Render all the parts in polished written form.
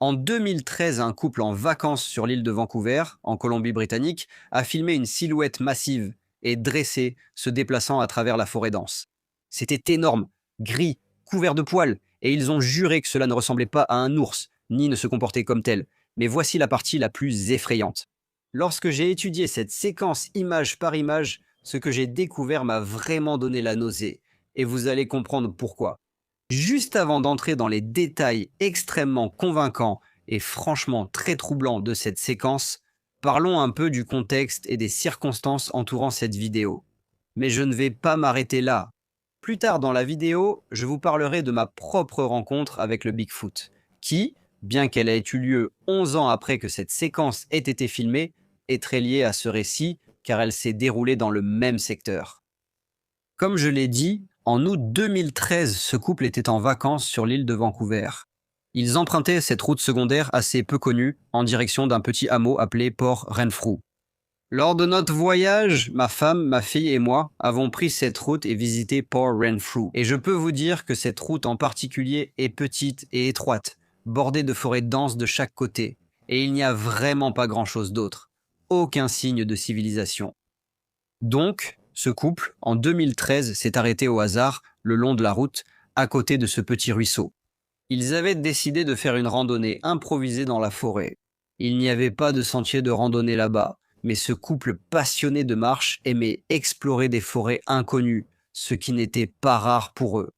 En 2013, un couple en vacances sur l'île de Vancouver, en Colombie-Britannique, a filmé une silhouette massive et dressée se déplaçant à travers la forêt dense. C'était énorme, gris, couvert de poils, et ils ont juré que cela ne ressemblait pas à un ours, ni ne se comportait comme tel. Mais voici la partie la plus effrayante. Lorsque j'ai étudié cette séquence image par image, ce que j'ai découvert m'a vraiment donné la nausée, et vous allez comprendre pourquoi. Juste avant d'entrer dans les détails extrêmement convaincants et franchement très troublants de cette séquence, parlons un peu du contexte et des circonstances entourant cette vidéo. Mais je ne vais pas m'arrêter là. Plus tard dans la vidéo, je vous parlerai de ma propre rencontre avec le Bigfoot, qui, bien qu'elle ait eu lieu 11 ans après que cette séquence ait été filmée, est très liée à ce récit car elle s'est déroulée dans le même secteur. Comme je l'ai dit, en août 2013, ce couple était en vacances sur l'île de Vancouver. Ils empruntaient cette route secondaire assez peu connue en direction d'un petit hameau appelé Port Renfrew. Lors de notre voyage, ma femme, ma fille et moi avons pris cette route et visité Port Renfrew. Et je peux vous dire que cette route en particulier est petite et étroite, bordée de forêts denses de chaque côté. Et il n'y a vraiment pas grand-chose d'autre. Aucun signe de civilisation. Donc, ce couple, en 2013, s'est arrêté au hasard, le long de la route, à côté de ce petit ruisseau. Ils avaient décidé de faire une randonnée improvisée dans la forêt. Il n'y avait pas de sentier de randonnée là-bas, mais ce couple passionné de marche aimait explorer des forêts inconnues, ce qui n'était pas rare pour eux.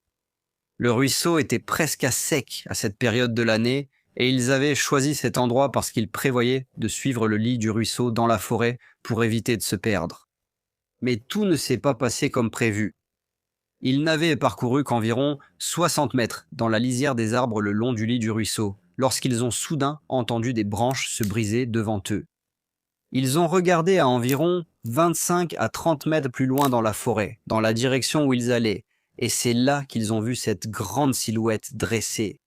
Le ruisseau était presque à sec à cette période de l'année, et ils avaient choisi cet endroit parce qu'ils prévoyaient de suivre le lit du ruisseau dans la forêt pour éviter de se perdre. Mais tout ne s'est pas passé comme prévu. Ils n'avaient parcouru qu'environ 60 mètres dans la lisière des arbres le long du lit du ruisseau, lorsqu'ils ont soudain entendu des branches se briser devant eux. Ils ont regardé à environ 25 à 30 mètres plus loin dans la forêt, dans la direction où ils allaient, et c'est là qu'ils ont vu cette grande silhouette dressée.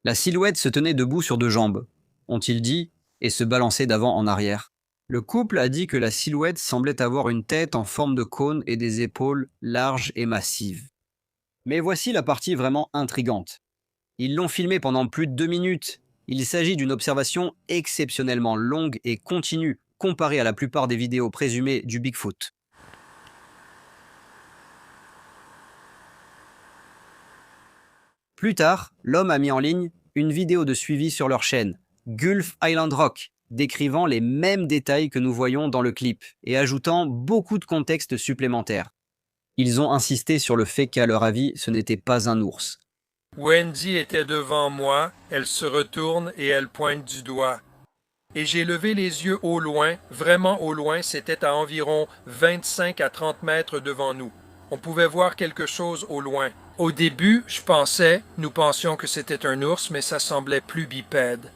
La silhouette se tenait debout sur deux jambes, ont-ils dit, et se balançait d'avant en arrière. Le couple a dit que la silhouette semblait avoir une tête en forme de cône et des épaules larges et massives. Mais voici la partie vraiment intrigante. Ils l'ont filmé pendant plus de 2 minutes. Il s'agit d'une observation exceptionnellement longue et continue comparée à la plupart des vidéos présumées du Bigfoot. Plus tard, l'homme a mis en ligne une vidéo de suivi sur leur chaîne, Gulf Island Rock, décrivant les mêmes détails que nous voyons dans le clip et ajoutant beaucoup de contexte supplémentaire. Ils ont insisté sur le fait qu'à leur avis, ce n'était pas un ours. Wendy était devant moi, elle se retourne et elle pointe du doigt. Et j'ai levé les yeux au loin, vraiment au loin, c'était à environ 25 à 30 mètres devant nous. On pouvait voir quelque chose au loin. Au début, nous pensions que c'était un ours, mais ça semblait plus bipède.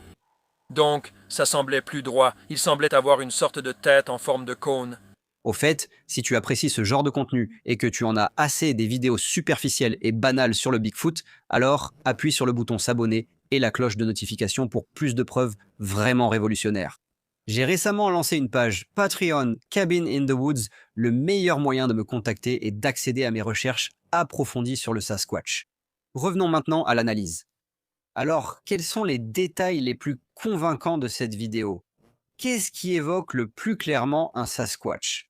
Donc, ça semblait plus droit. Il semblait avoir une sorte de tête en forme de cône. Au fait, si tu apprécies ce genre de contenu et que tu en as assez des vidéos superficielles et banales sur le Bigfoot, alors appuie sur le bouton s'abonner et la cloche de notification pour plus de preuves vraiment révolutionnaires. J'ai récemment lancé une page Patreon Cabin in the Woods, le meilleur moyen de me contacter et d'accéder à mes recherches approfondies sur le Sasquatch. Revenons maintenant à l'analyse. Alors, quels sont les détails les plus convaincants de cette vidéo? Qu'est-ce qui évoque le plus clairement un Sasquatch?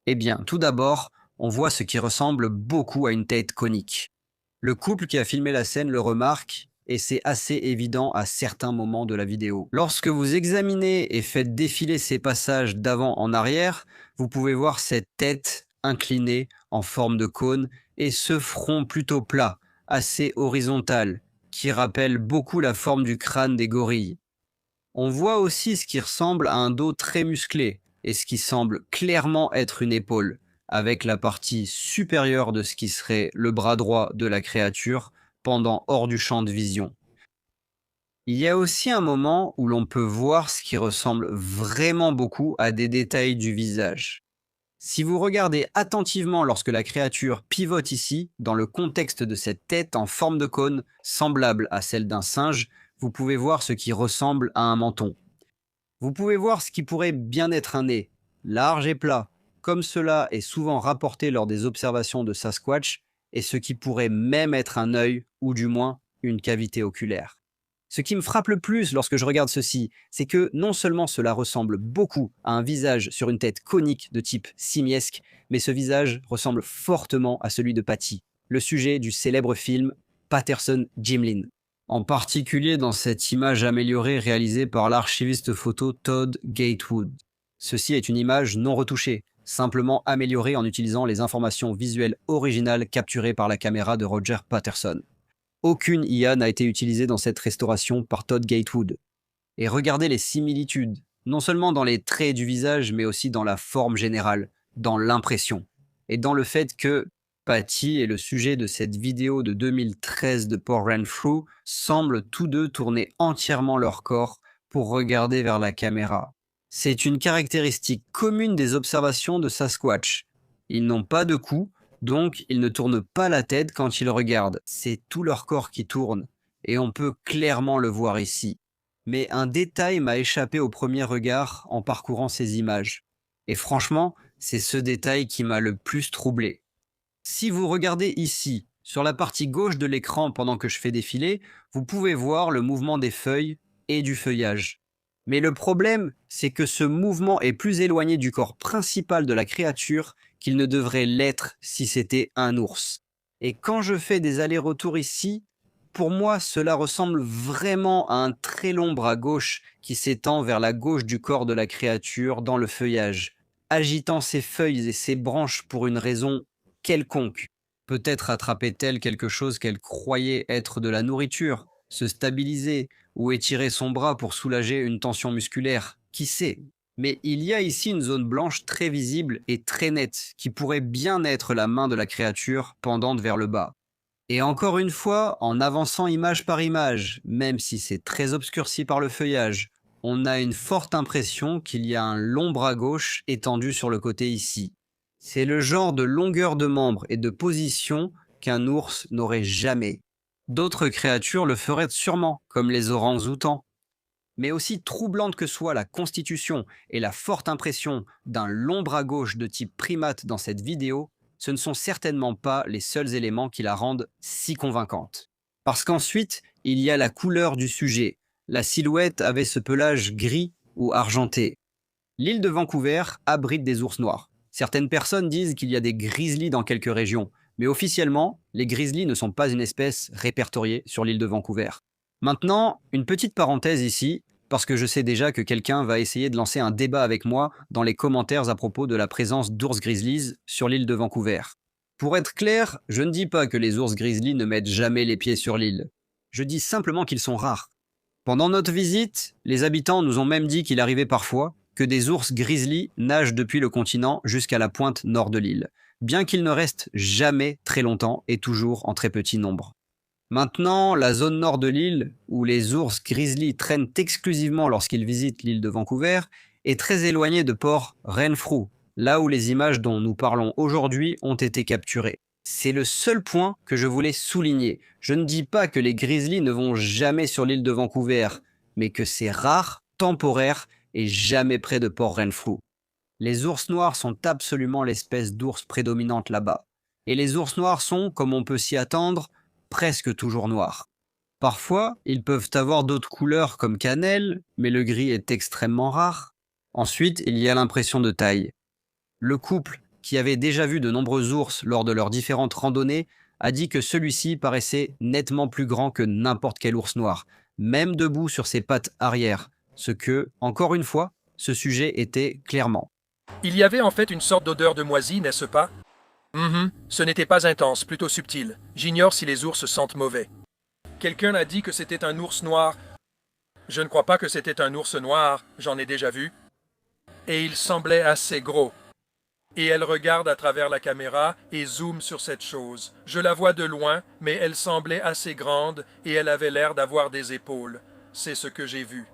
Eh bien, tout d'abord, on voit ce qui ressemble beaucoup à une tête conique. Le couple qui a filmé la scène le remarque, et c'est assez évident à certains moments de la vidéo. Lorsque vous examinez et faites défiler ces passages d'avant en arrière, vous pouvez voir cette tête inclinée en forme de cône et ce front plutôt plat, assez horizontal, qui rappelle beaucoup la forme du crâne des gorilles. On voit aussi ce qui ressemble à un dos très musclé et ce qui semble clairement être une épaule, avec la partie supérieure de ce qui serait le bras droit de la créature pendant hors du champ de vision. Il y a aussi un moment où l'on peut voir ce qui ressemble vraiment beaucoup à des détails du visage. Si vous regardez attentivement lorsque la créature pivote ici, dans le contexte de cette tête en forme de cône, semblable à celle d'un singe, vous pouvez voir ce qui ressemble à un menton. Vous pouvez voir ce qui pourrait bien être un nez, large et plat, comme cela est souvent rapporté lors des observations de Sasquatch, et ce qui pourrait même être un œil, ou du moins une cavité oculaire. Ce qui me frappe le plus lorsque je regarde ceci, c'est que non seulement cela ressemble beaucoup à un visage sur une tête conique de type simiesque, mais ce visage ressemble fortement à celui de Patty, le sujet du célèbre film Patterson-Gimlin. En particulier dans cette image améliorée réalisée par l'archiviste photo Todd Gatewood. Ceci est une image non retouchée, simplement améliorée en utilisant les informations visuelles originales capturées par la caméra de Roger Patterson. Aucune IA n'a été utilisée dans cette restauration par Todd Gatewood. Et regardez les similitudes, non seulement dans les traits du visage, mais aussi dans la forme générale, dans l'impression, et dans le fait que Patty et le sujet de cette vidéo de 2013 de Paul Renfrew semblent tous deux tourner entièrement leur corps pour regarder vers la caméra. C'est une caractéristique commune des observations de Sasquatch. Ils n'ont pas de cou, donc ils ne tournent pas la tête quand ils regardent. C'est tout leur corps qui tourne, et on peut clairement le voir ici. Mais un détail m'a échappé au premier regard en parcourant ces images. Et franchement, c'est ce détail qui m'a le plus troublé. Si vous regardez ici, sur la partie gauche de l'écran pendant que je fais défiler, vous pouvez voir le mouvement des feuilles et du feuillage. Mais le problème, c'est que ce mouvement est plus éloigné du corps principal de la créature qu'il ne devrait l'être si c'était un ours. Et quand je fais des allers-retours ici, pour moi, cela ressemble vraiment à un très long bras gauche qui s'étend vers la gauche du corps de la créature dans le feuillage, agitant ses feuilles et ses branches pour une raison quelconque. Peut-être attrapait-elle quelque chose qu'elle croyait être de la nourriture, se stabiliser ou étirer son bras pour soulager une tension musculaire. Qui sait? Mais il y a ici une zone blanche très visible et très nette qui pourrait bien être la main de la créature pendante vers le bas. Et encore une fois, en avançant image par image, même si c'est très obscurci par le feuillage, on a une forte impression qu'il y a un long bras gauche étendu sur le côté ici. C'est le genre de longueur de membre et de position qu'un ours n'aurait jamais. D'autres créatures le feraient sûrement, comme les orang-outans. Mais aussi troublante que soit la constitution et la forte impression d'un long bras gauche de type primate dans cette vidéo, ce ne sont certainement pas les seuls éléments qui la rendent si convaincante. Parce qu'ensuite, il y a la couleur du sujet. La silhouette avait ce pelage gris ou argenté. L'île de Vancouver abrite des ours noirs. Certaines personnes disent qu'il y a des grizzlies dans quelques régions, mais officiellement, les grizzlies ne sont pas une espèce répertoriée sur l'île de Vancouver. Maintenant, une petite parenthèse ici, parce que je sais déjà que quelqu'un va essayer de lancer un débat avec moi dans les commentaires à propos de la présence d'ours grizzlies sur l'île de Vancouver. Pour être clair, je ne dis pas que les ours grizzlies ne mettent jamais les pieds sur l'île. Je dis simplement qu'ils sont rares. Pendant notre visite, les habitants nous ont même dit qu'il arrivait parfois que des ours grizzlies nagent depuis le continent jusqu'à la pointe nord de l'île, bien qu'ils ne restent jamais très longtemps et toujours en très petit nombre. Maintenant, la zone nord de l'île, où les ours grizzlies traînent exclusivement lorsqu'ils visitent l'île de Vancouver, est très éloignée de Port Renfrew, là où les images dont nous parlons aujourd'hui ont été capturées. C'est le seul point que je voulais souligner. Je ne dis pas que les grizzlies ne vont jamais sur l'île de Vancouver, mais que c'est rare, temporaire et jamais près de Port Renfrew. Les ours noirs sont absolument l'espèce d'ours prédominante là-bas. Et les ours noirs sont, comme on peut s'y attendre, presque toujours noirs. Parfois, ils peuvent avoir d'autres couleurs comme cannelle, mais le gris est extrêmement rare. Ensuite, il y a l'impression de taille. Le couple, qui avait déjà vu de nombreux ours lors de leurs différentes randonnées, a dit que celui-ci paraissait nettement plus grand que n'importe quel ours noir, même debout sur ses pattes arrière, ce que, encore une fois, ce sujet était clairement. Il y avait en fait une sorte d'odeur de moisi, n'est-ce pas? Ce n'était pas intense, plutôt subtil. J'ignore si les ours sentent mauvais. Quelqu'un a dit que c'était un ours noir. Je ne crois pas que c'était un ours noir, j'en ai déjà vu. Et il semblait assez gros. Et elle regarde à travers la caméra et zoome sur cette chose. Je la vois de loin, mais elle semblait assez grande et elle avait l'air d'avoir des épaules. C'est ce que j'ai vu.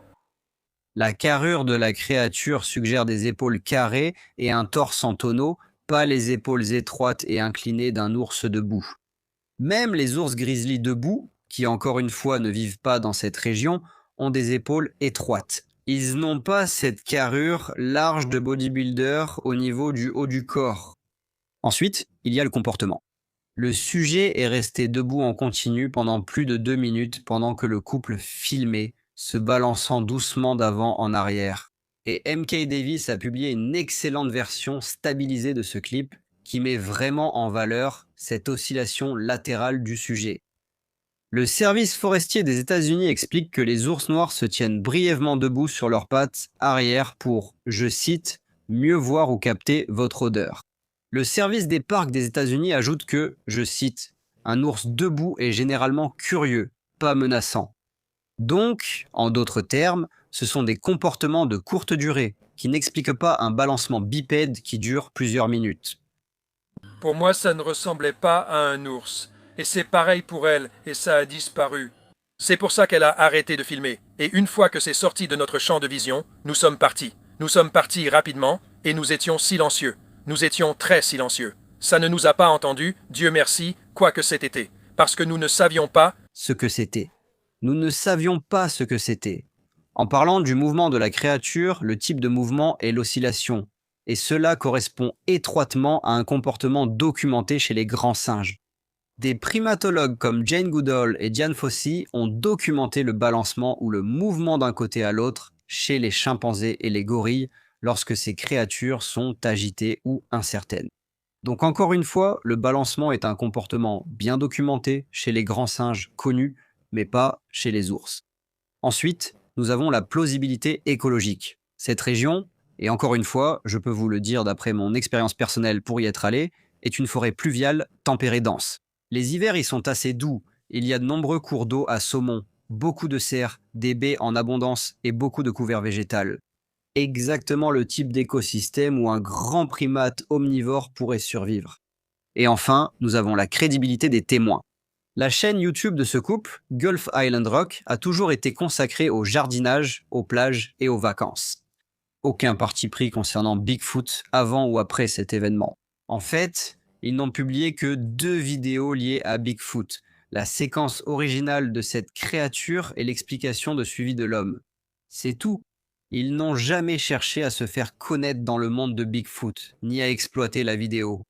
La carrure de la créature suggère des épaules carrées et un torse en tonneau, pas les épaules étroites et inclinées d'un ours debout. Même les ours grizzly debout, qui encore une fois ne vivent pas dans cette région, ont des épaules étroites. Ils n'ont pas cette carrure large de bodybuilder au niveau du haut du corps. Ensuite, il y a le comportement. Le sujet est resté debout en continu pendant plus de 2 minutes pendant que le couple filmait, se balançant doucement d'avant en arrière. Et MK Davis a publié une excellente version stabilisée de ce clip qui met vraiment en valeur cette oscillation latérale du sujet. Le service forestier des États-Unis explique que les ours noirs se tiennent brièvement debout sur leurs pattes arrière pour, je cite, « mieux voir ou capter votre odeur ». Le service des parcs des États-Unis ajoute que, je cite, « un ours debout est généralement curieux, pas menaçant ». Donc, en d'autres termes, ce sont des comportements de courte durée qui n'expliquent pas un balancement bipède qui dure plusieurs minutes. Pour moi, ça ne ressemblait pas à un ours. Et c'est pareil pour elle, et ça a disparu. C'est pour ça qu'elle a arrêté de filmer. Et une fois que c'est sorti de notre champ de vision, nous sommes partis. Nous sommes partis rapidement, et nous étions silencieux. Nous étions très silencieux. Ça ne nous a pas entendus, Dieu merci, quoi que c'était. Parce que nous ne savions pas ce que c'était. Nous ne savions pas ce que c'était. En parlant du mouvement de la créature, le type de mouvement est l'oscillation. Et cela correspond étroitement à un comportement documenté chez les grands singes. Des primatologues comme Jane Goodall et Dian Fossey ont documenté le balancement ou le mouvement d'un côté à l'autre chez les chimpanzés et les gorilles lorsque ces créatures sont agitées ou incertaines. Donc encore une fois, le balancement est un comportement bien documenté chez les grands singes connus, mais pas chez les ours. Ensuite, nous avons la plausibilité écologique. Cette région, et encore une fois, je peux vous le dire d'après mon expérience personnelle pour y être allé, est une forêt pluviale tempérée dense. Les hivers y sont assez doux, il y a de nombreux cours d'eau à saumon, beaucoup de cerfs, des baies en abondance et beaucoup de couverts végétal. Exactement le type d'écosystème où un grand primate omnivore pourrait survivre. Et enfin, nous avons la crédibilité des témoins. La chaîne YouTube de ce couple, Gulf Island Rock, a toujours été consacrée au jardinage, aux plages et aux vacances. Aucun parti pris concernant Bigfoot avant ou après cet événement. En fait, ils n'ont publié que 2 vidéos liées à Bigfoot, la séquence originale de cette créature et l'explication de suivi de l'homme. C'est tout. Ils n'ont jamais cherché à se faire connaître dans le monde de Bigfoot, ni à exploiter la vidéo.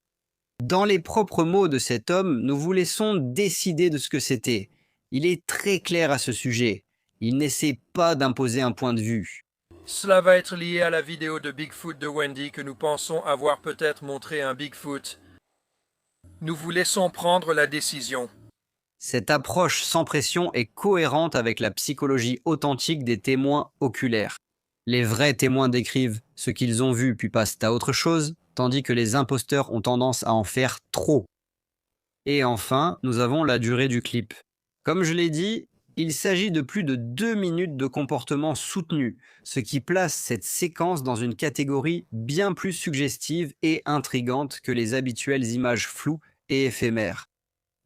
Dans les propres mots de cet homme, nous vous laissons décider de ce que c'était. Il est très clair à ce sujet. Il n'essaie pas d'imposer un point de vue. Cela va être lié à la vidéo de Bigfoot de Wendy que nous pensons avoir peut-être montré un Bigfoot. Nous vous laissons prendre la décision. Cette approche sans pression est cohérente avec la psychologie authentique des témoins oculaires. Les vrais témoins décrivent ce qu'ils ont vu puis passent à autre chose, tandis que les imposteurs ont tendance à en faire trop. Et enfin, nous avons la durée du clip. Comme je l'ai dit, il s'agit de plus de 2 minutes de comportement soutenu, ce qui place cette séquence dans une catégorie bien plus suggestive et intrigante que les habituelles images floues et éphémères.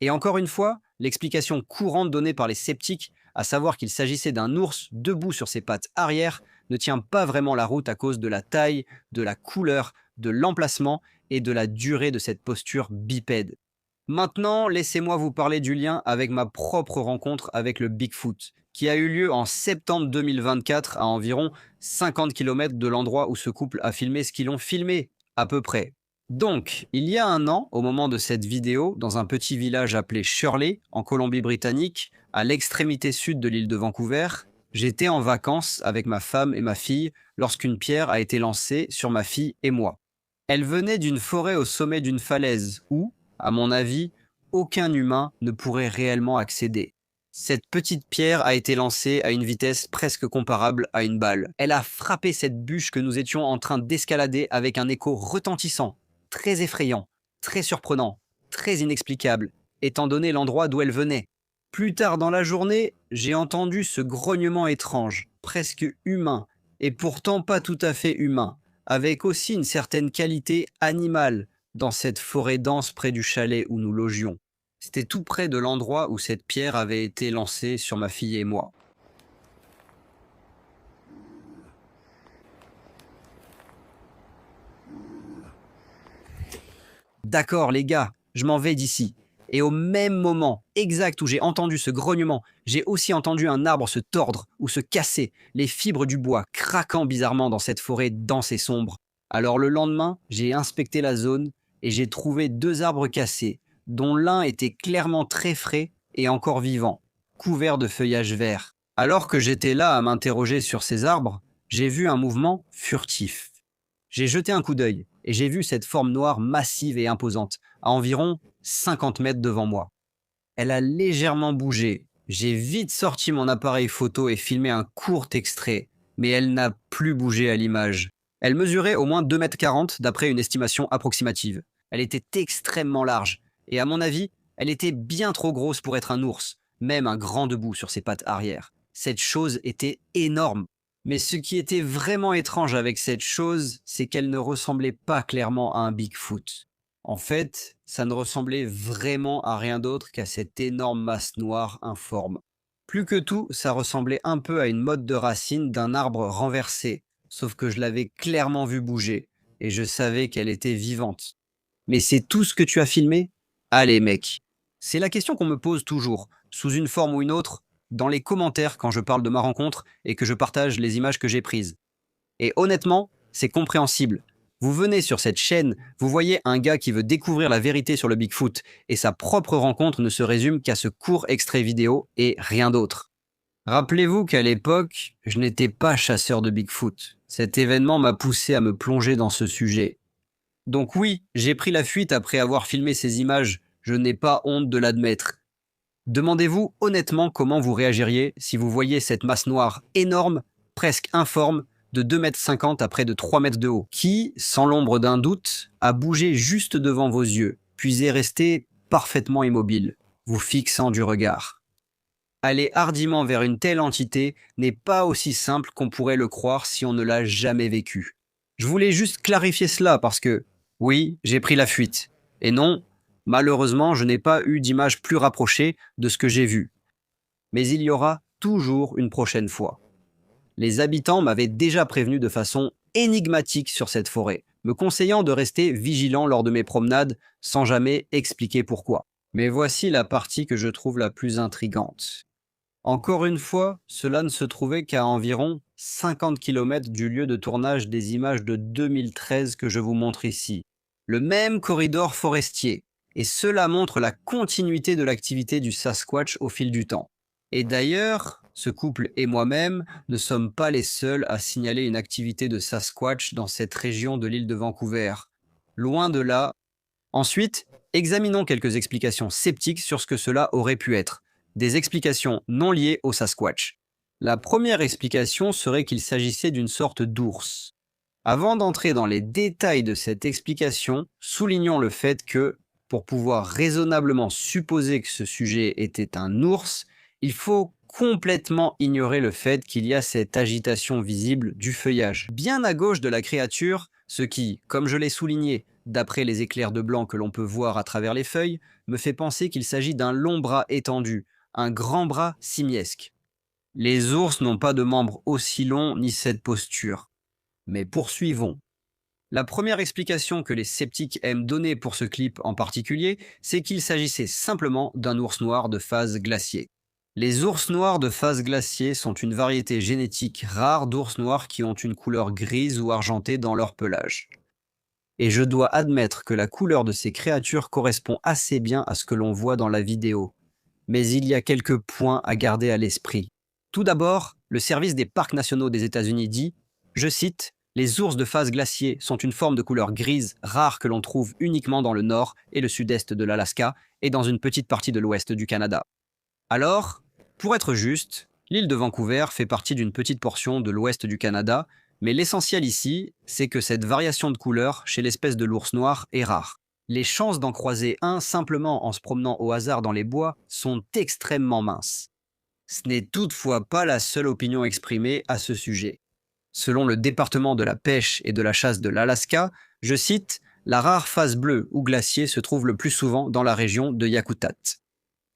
Et encore une fois, l'explication courante donnée par les sceptiques, à savoir qu'il s'agissait d'un ours debout sur ses pattes arrière, ne tient pas vraiment la route à cause de la taille, de la couleur, de l'emplacement et de la durée de cette posture bipède. Maintenant, laissez-moi vous parler du lien avec ma propre rencontre avec le Bigfoot, qui a eu lieu en septembre 2024 à environ 50 km de l'endroit où ce couple a filmé ce qu'ils ont filmé, à peu près. Donc, il y a un an, au moment de cette vidéo, dans un petit village appelé Shirley, en Colombie-Britannique, à l'extrémité sud de l'île de Vancouver, j'étais en vacances avec ma femme et ma fille lorsqu'une pierre a été lancée sur ma fille et moi. Elle venait d'une forêt au sommet d'une falaise où, à mon avis, aucun humain ne pourrait réellement accéder. Cette petite pierre a été lancée à une vitesse presque comparable à une balle. Elle a frappé cette bûche que nous étions en train d'escalader avec un écho retentissant, très effrayant, très surprenant, très inexplicable, étant donné l'endroit d'où elle venait. Plus tard dans la journée, j'ai entendu ce grognement étrange, presque humain, et pourtant pas tout à fait humain, avec aussi une certaine qualité animale dans cette forêt dense près du chalet où nous logions. C'était tout près de l'endroit où cette pierre avait été lancée sur ma fille et moi. D'accord les gars, je m'en vais d'ici. Et au même moment, exact où j'ai entendu ce grognement, j'ai aussi entendu un arbre se tordre ou se casser, les fibres du bois craquant bizarrement dans cette forêt dense et sombre. Alors le lendemain, j'ai inspecté la zone et j'ai trouvé 2 arbres cassés, dont l'un était clairement très frais et encore vivant, couvert de feuillage vert. Alors que j'étais là à m'interroger sur ces arbres, j'ai vu un mouvement furtif. J'ai jeté un coup d'œil et j'ai vu cette forme noire massive et imposante, à environ 50 mètres devant moi. Elle a légèrement bougé. J'ai vite sorti mon appareil photo et filmé un court extrait, mais elle n'a plus bougé à l'image. Elle mesurait au moins 2,40 m d'après une estimation approximative. Elle était extrêmement large, et à mon avis, elle était bien trop grosse pour être un ours, même un grand debout sur ses pattes arrière. Cette chose était énorme. Mais ce qui était vraiment étrange avec cette chose, c'est qu'elle ne ressemblait pas clairement à un Bigfoot. En fait, ça ne ressemblait vraiment à rien d'autre qu'à cette énorme masse noire informe. Plus que tout, ça ressemblait un peu à une motte de racines d'un arbre renversé, sauf que je l'avais clairement vue bouger, et je savais qu'elle était vivante. Mais c'est tout ce que tu as filmé? Allez mec. C'est la question qu'on me pose toujours, sous une forme ou une autre, dans les commentaires quand je parle de ma rencontre et que je partage les images que j'ai prises. Et honnêtement, c'est compréhensible. Vous venez sur cette chaîne, vous voyez un gars qui veut découvrir la vérité sur le Bigfoot, et sa propre rencontre ne se résume qu'à ce court extrait vidéo et rien d'autre. Rappelez-vous qu'à l'époque, je n'étais pas chasseur de Bigfoot. Cet événement m'a poussé à me plonger dans ce sujet. Donc oui, j'ai pris la fuite après avoir filmé ces images, je n'ai pas honte de l'admettre. Demandez-vous honnêtement comment vous réagiriez si vous voyiez cette masse noire énorme, presque informe, de 2,50 m à près de 3 mètres de haut, qui, sans l'ombre d'un doute, a bougé juste devant vos yeux, puis est resté parfaitement immobile, vous fixant du regard. Aller hardiment vers une telle entité n'est pas aussi simple qu'on pourrait le croire si on ne l'a jamais vécu. Je voulais juste clarifier cela parce que, oui, j'ai pris la fuite. Et non, malheureusement, je n'ai pas eu d'image plus rapprochée de ce que j'ai vu. Mais il y aura toujours une prochaine fois. Les habitants m'avaient déjà prévenu de façon énigmatique sur cette forêt, me conseillant de rester vigilant lors de mes promenades sans jamais expliquer pourquoi. Mais voici la partie que je trouve la plus intrigante. Encore une fois, cela ne se trouvait qu'à environ 50 km du lieu de tournage des images de 2013 que je vous montre ici. Le même corridor forestier. Et cela montre la continuité de l'activité du Sasquatch au fil du temps. Et d'ailleurs, ce couple et moi-même ne sommes pas les seuls à signaler une activité de Sasquatch dans cette région de l'île de Vancouver. Loin de là. Ensuite, examinons quelques explications sceptiques sur ce que cela aurait pu être. Des explications non liées au Sasquatch. La première explication serait qu'il s'agissait d'une sorte d'ours. Avant d'entrer dans les détails de cette explication, soulignons le fait que, pour pouvoir raisonnablement supposer que ce sujet était un ours, il faut complètement ignorer le fait qu'il y a cette agitation visible du feuillage. Bien à gauche de la créature, ce qui, comme je l'ai souligné, d'après les éclairs de blanc que l'on peut voir à travers les feuilles, me fait penser qu'il s'agit d'un long bras étendu, un grand bras simiesque. Les ours n'ont pas de membres aussi longs ni cette posture. Mais poursuivons. La première explication que les sceptiques aiment donner pour ce clip en particulier, c'est qu'il s'agissait simplement d'un ours noir de phase glacier. Les ours noirs de phase glacier sont une variété génétique rare d'ours noirs qui ont une couleur grise ou argentée dans leur pelage. Et je dois admettre que la couleur de ces créatures correspond assez bien à ce que l'on voit dans la vidéo. Mais il y a quelques points à garder à l'esprit. Tout d'abord, le service des parcs nationaux des États-Unis dit, je cite, « Les ours de phase glacier sont une forme de couleur grise rare que l'on trouve uniquement dans le nord et le sud-est de l'Alaska et dans une petite partie de l'ouest du Canada. » Alors, pour être juste, l'île de Vancouver fait partie d'une petite portion de l'ouest du Canada, mais l'essentiel ici, c'est que cette variation de couleur chez l'espèce de l'ours noir est rare. Les chances d'en croiser un simplement en se promenant au hasard dans les bois sont extrêmement minces. Ce n'est toutefois pas la seule opinion exprimée à ce sujet. Selon le département de la pêche et de la chasse de l'Alaska, je cite, « La rare phase bleue ou glacier se trouve le plus souvent dans la région de Yakutat. »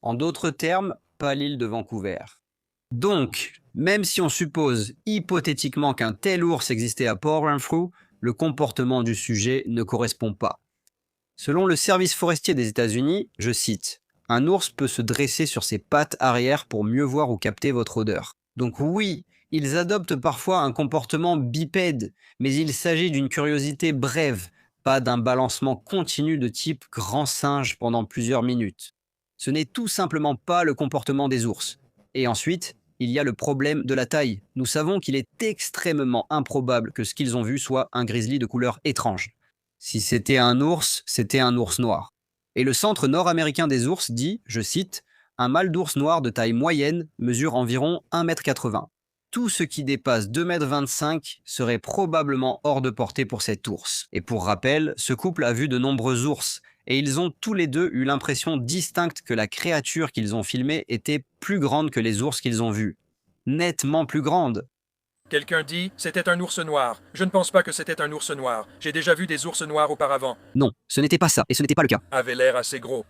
En d'autres termes, pas l'île de Vancouver. Donc, même si on suppose hypothétiquement qu'un tel ours existait à Port Renfrew, le comportement du sujet ne correspond pas. Selon le service forestier des États-Unis, je cite, « Un ours peut se dresser sur ses pattes arrière pour mieux voir ou capter votre odeur. » Donc oui, ils adoptent parfois un comportement bipède, mais il s'agit d'une curiosité brève, pas d'un balancement continu de type grand singe pendant plusieurs minutes. Ce n'est tout simplement pas le comportement des ours. Et ensuite, il y a le problème de la taille. Nous savons qu'il est extrêmement improbable que ce qu'ils ont vu soit un grizzly de couleur étrange. Si c'était un ours noir. Et le Centre nord-américain des ours dit, je cite, « Un mâle d'ours noir de taille moyenne mesure environ 1,80 m. Tout ce qui dépasse 2,25 m serait probablement hors de portée pour cet ours. » Et pour rappel, ce couple a vu de nombreux ours, et ils ont tous les deux eu l'impression distincte que la créature qu'ils ont filmée était plus grande que les ours qu'ils ont vus. Nettement plus grande. Quelqu'un dit « C'était un ours noir ». Je ne pense pas que c'était un ours noir. J'ai déjà vu des ours noirs auparavant. Non, ce n'était pas ça, et ce n'était pas le cas. Avait l'air assez gros.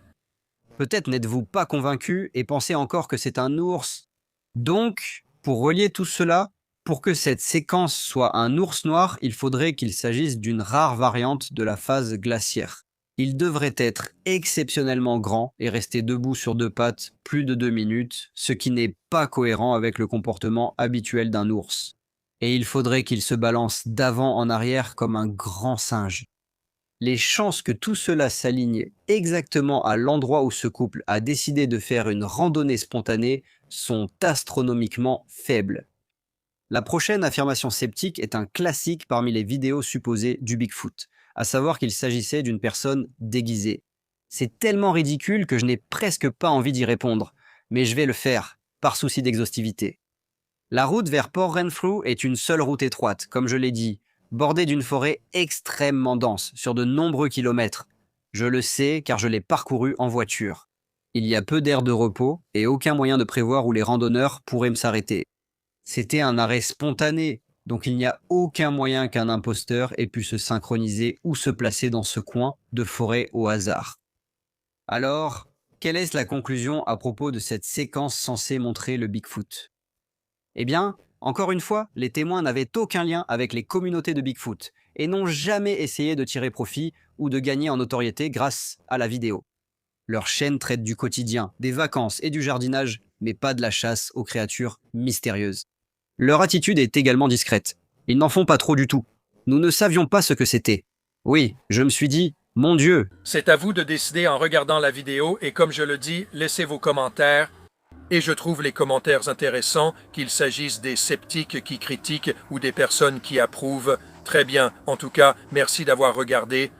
Peut-être n'êtes-vous pas convaincu et pensez encore que c'est un ours. Donc, pour relier tout cela, pour que cette séquence soit un ours noir, il faudrait qu'il s'agisse d'une rare variante de la phase glaciaire. Il devrait être exceptionnellement grand et rester debout sur deux pattes plus de 2 minutes, ce qui n'est pas cohérent avec le comportement habituel d'un ours. Et il faudrait qu'il se balance d'avant en arrière comme un grand singe. Les chances que tout cela s'aligne exactement à l'endroit où ce couple a décidé de faire une randonnée spontanée sont astronomiquement faibles. La prochaine affirmation sceptique est un classique parmi les vidéos supposées du Bigfoot, à savoir qu'il s'agissait d'une personne déguisée. C'est tellement ridicule que je n'ai presque pas envie d'y répondre, mais je vais le faire, par souci d'exhaustivité. La route vers Port Renfrew est une seule route étroite, comme je l'ai dit, bordée d'une forêt extrêmement dense, sur de nombreux kilomètres. Je le sais car je l'ai parcouru en voiture. Il y a peu d'aires de repos et aucun moyen de prévoir où les randonneurs pourraient me s'arrêter. C'était un arrêt spontané, donc il n'y a aucun moyen qu'un imposteur ait pu se synchroniser ou se placer dans ce coin de forêt au hasard. Alors, quelle est la conclusion à propos de cette séquence censée montrer le Bigfoot ? Eh bien, encore une fois, les témoins n'avaient aucun lien avec les communautés de Bigfoot et n'ont jamais essayé de tirer profit ou de gagner en notoriété grâce à la vidéo. Leur chaîne traite du quotidien, des vacances et du jardinage, mais pas de la chasse aux créatures mystérieuses. Leur attitude est également discrète. Ils n'en font pas trop du tout. Nous ne savions pas ce que c'était. Oui, je me suis dit, mon Dieu, C'est à vous de décider en regardant la vidéo et comme je le dis, laissez vos commentaires. Et je trouve les commentaires intéressants, qu'il s'agisse des sceptiques qui critiquent ou des personnes qui approuvent. Très bien, en tout cas, merci d'avoir regardé.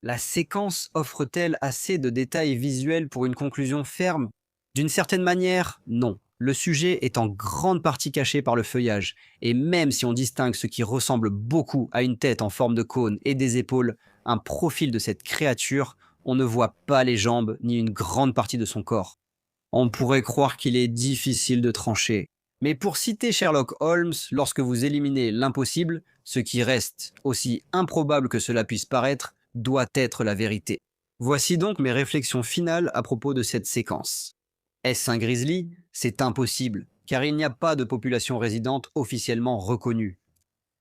la séquence offre-t-elle assez de détails visuels pour une conclusion ferme ? D'une certaine manière, non. Le sujet est en grande partie caché par le feuillage, et même si on distingue ce qui ressemble beaucoup à une tête en forme de cône et des épaules, un profil de cette créature, on ne voit pas les jambes ni une grande partie de son corps. On pourrait croire qu'il est difficile de trancher. Mais pour citer Sherlock Holmes, lorsque vous éliminez l'impossible, ce qui reste, aussi improbable que cela puisse paraître, doit être la vérité. Voici donc mes réflexions finales à propos de cette séquence. Est-ce un grizzly ? C'est impossible, car il n'y a pas de population résidente officiellement reconnue.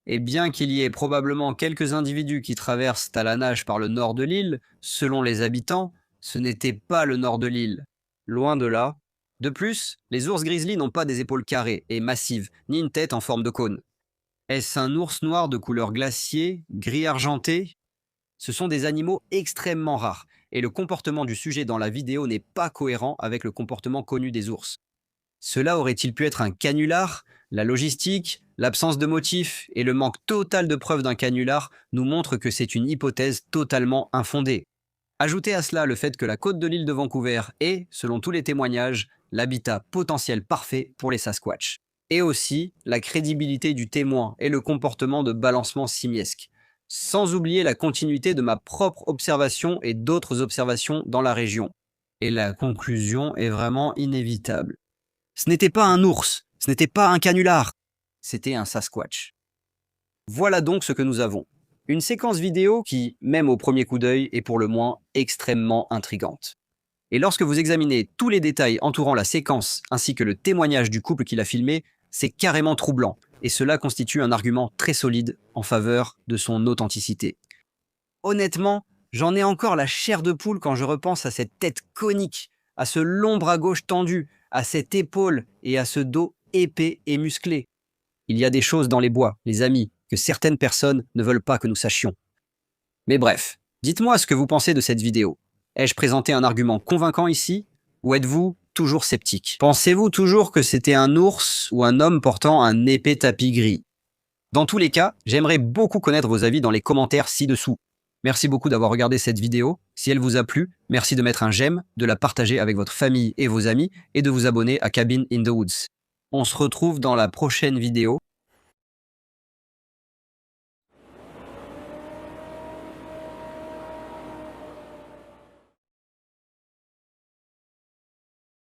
Et bien qu'il y ait probablement quelques individus qui traversent à la nage par le nord de l'île, selon les habitants, ce n'était pas le nord de l'île. Loin de là. De plus, les ours grizzly n'ont pas des épaules carrées et massives, ni une tête en forme de cône. Est-ce un ours noir de couleur glacier, gris argenté ? Ce sont des animaux extrêmement rares, et le comportement du sujet dans la vidéo n'est pas cohérent avec le comportement connu des ours. Cela aurait-il pu être un canular ? La logistique, l'absence de motif et le manque total de preuves d'un canular nous montrent que c'est une hypothèse totalement infondée. Ajoutez à cela le fait que la côte de l'île de Vancouver est, selon tous les témoignages, l'habitat potentiel parfait pour les Sasquatch. Et aussi la crédibilité du témoin et le comportement de balancement simiesque. Sans oublier la continuité de ma propre observation et d'autres observations dans la région. Et la conclusion est vraiment inévitable. Ce n'était pas un ours, ce n'était pas un canular, c'était un Sasquatch. Voilà donc ce que nous avons. Une séquence vidéo qui, même au premier coup d'œil, est pour le moins extrêmement intrigante. Et lorsque vous examinez tous les détails entourant la séquence ainsi que le témoignage du couple qui l'a filmé, c'est carrément troublant, et cela constitue un argument très solide en faveur de son authenticité. Honnêtement, j'en ai encore la chair de poule quand je repense à cette tête conique, à ce long bras gauche tendu, à cette épaule et à ce dos épais et musclé. Il y a des choses dans les bois, les amis, que certaines personnes ne veulent pas que nous sachions. Mais bref, dites-moi ce que vous pensez de cette vidéo. Ai-je présenté un argument convaincant ici, ou êtes-vous toujours sceptique? Pensez-vous toujours que c'était un ours ou un homme portant un épais tapis gris? Dans tous les cas, j'aimerais beaucoup connaître vos avis dans les commentaires ci-dessous. Merci beaucoup d'avoir regardé cette vidéo. Si elle vous a plu, merci de mettre un j'aime, de la partager avec votre famille et vos amis et de vous abonner à Cabin in the Woods. On se retrouve dans la prochaine vidéo.